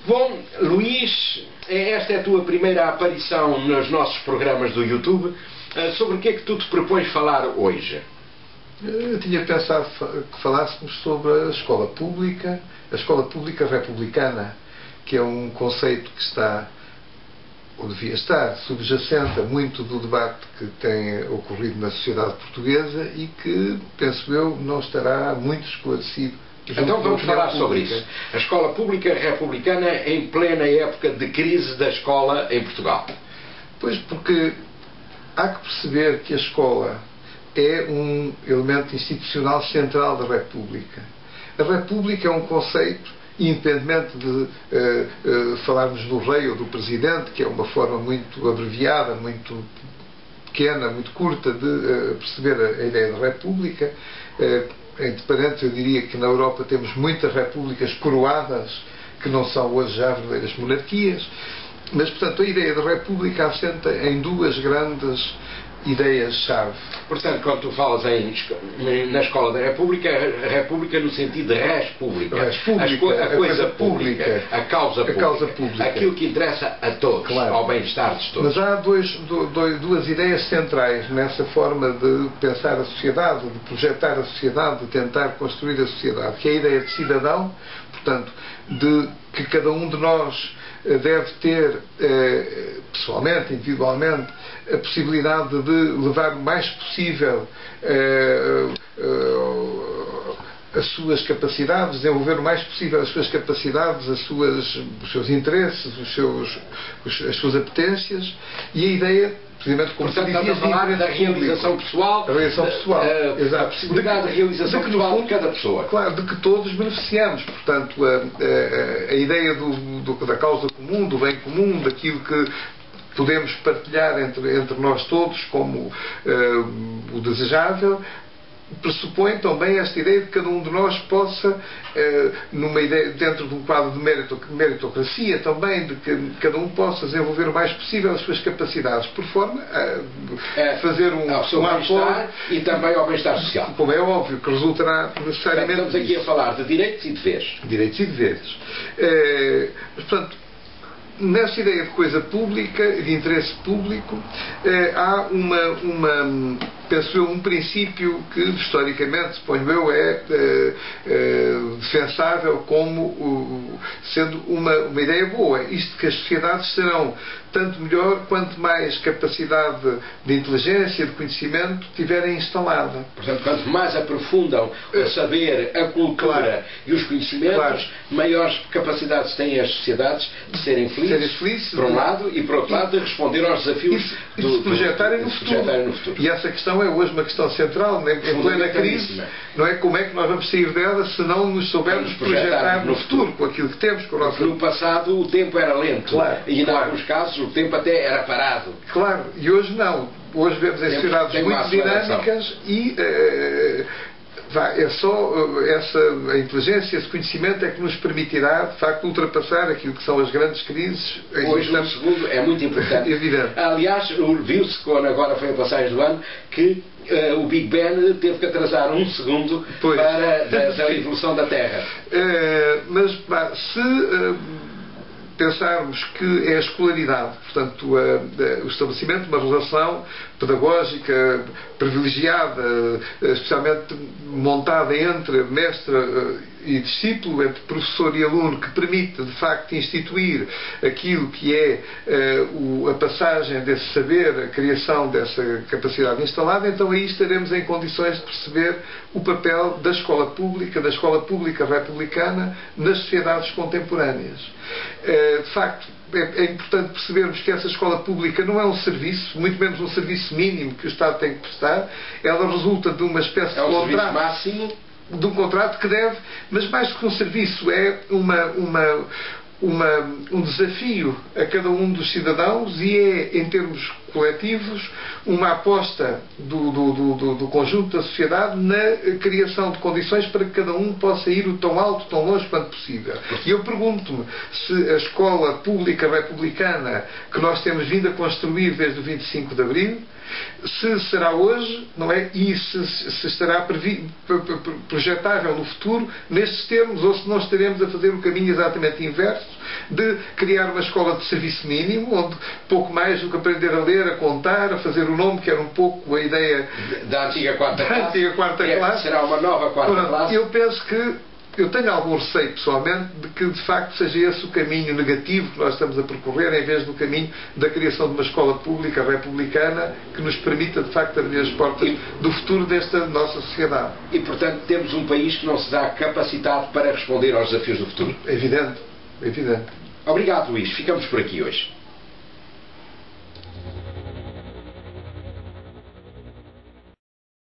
Bom, Luís, esta é a tua primeira aparição nos nossos programas do YouTube. Sobre o que é que tu te propões falar hoje? Eu tinha pensado que falássemos sobre a escola pública republicana, que é um conceito que está, ou devia estar, subjacente a muito do debate que tem ocorrido na sociedade portuguesa e que, penso eu, não estará muito esclarecido. Então vamos falar sobre isso. A escola pública republicana em plena época de crise da escola em Portugal. Pois, porque há que perceber que a escola é um elemento institucional central da República. A República é um conceito, independentemente de falarmos do rei ou do presidente, que é uma forma muito abreviada, muito pequena, muito curta de perceber a ideia da República. Entre parênteses, eu diria que na Europa temos muitas repúblicas coroadas, que não são hoje já verdadeiras monarquias, mas, portanto, a ideia da República assenta em duas grandes ideias-chave. Portanto, quando tu falas na escola da República, a República no sentido de res pública, a coisa pública, a causa pública, aquilo que interessa a todos, claro, ao bem-estar de todos. Mas há duas ideias centrais nessa forma de pensar a sociedade, de projetar a sociedade, de tentar construir a sociedade, que é a ideia de cidadão, portanto, de que cada um de nós deve ter, pessoalmente, individualmente, a possibilidade de levar o mais possível as suas capacidades, desenvolver o mais possível as suas capacidades, os seus interesses, as suas apetências, e a ideia, precisamente como portanto, estamos a falar da realização pessoal, a possibilidade de realização pessoal de cada pessoa. Claro, de que todos beneficiamos. Portanto, a ideia da causa comum, do bem comum, daquilo que podemos partilhar entre nós todos como o desejável, pressupõe também esta ideia de que cada um de nós possa, numa ideia, dentro de um quadro de meritocracia também, de que cada um possa desenvolver o mais possível as suas capacidades, por forma a fazer ao seu bem-estar e também ao bem-estar social. Como é óbvio, que resultará necessariamente. Estamos aqui a falar de direitos e deveres. Direitos e deveres. Portanto, nessa ideia de coisa pública, de interesse público, há penso eu, um princípio que, historicamente, suponho eu, é defensável como sendo uma ideia boa. Isto que as sociedades serão tanto melhor quanto mais capacidade de inteligência, de conhecimento tiverem instalada. Portanto, quanto mais aprofundam o saber, a cultura, claro, e os conhecimentos, claro, maiores capacidades têm as sociedades de serem felizes, por um lado, e por outro lado, de responder aos desafios e de se projetarem no futuro. E essa questão é hoje uma questão central, em plena crise, não é? Como é que nós vamos sair dela se não nos soubermos projetar no futuro, com aquilo que temos, com o nosso... No passado o tempo era lento, claro, e em alguns casos o tempo até era parado. Claro, e hoje não. Hoje vemos em sociedades muito dinâmicas e é só a inteligência, esse conhecimento é que nos permitirá, de facto, ultrapassar aquilo que são as grandes crises. Hoje o segundo é muito importante. Evidente. Aliás, viu-se, quando agora foi a passagem do ano, que o Big Bang teve que atrasar um segundo para a evolução da Terra. Mas se pensarmos que é a escolaridade, portanto, o estabelecimento de uma relação pedagógica privilegiada, especialmente montada entre mestre e discípulo, entre professor e aluno, que permite, de facto, instituir aquilo que é a passagem desse saber, a criação dessa capacidade instalada, então aí estaremos em condições de perceber o papel da escola pública republicana nas sociedades contemporâneas. De facto, é importante percebermos que essa escola pública não é um serviço, muito menos um serviço mínimo que o Estado tem que prestar. Ela resulta de uma espécie de contrato máximo, de um contrato que deve, mas mais do que um serviço, é um desafio a cada um dos cidadãos e é, em termos coletivos, uma aposta do conjunto da sociedade na criação de condições para que cada um possa ir o tão alto, tão longe quanto possível. E eu pergunto-me se a escola pública republicana que nós temos vindo a construir desde o 25 de Abril, se será hoje, não é? E se estará projetável no futuro nestes termos, ou se nós estaremos a fazer o caminho exatamente inverso de criar uma escola de serviço mínimo, onde pouco mais do que aprender a ler, a contar, a fazer o nome, que era um pouco a ideia da antiga quarta classe. Será uma nova quarta classe. Eu penso que eu tenho algum receio, pessoalmente, de que, de facto, seja esse o caminho negativo que nós estamos a percorrer, em vez do caminho da criação de uma escola pública republicana que nos permita, de facto, abrir as portas do futuro desta nossa sociedade. E, portanto, temos um país que não se dá capacitado para responder aos desafios do futuro. É evidente. É evidente. Obrigado, Luís. Ficamos por aqui hoje.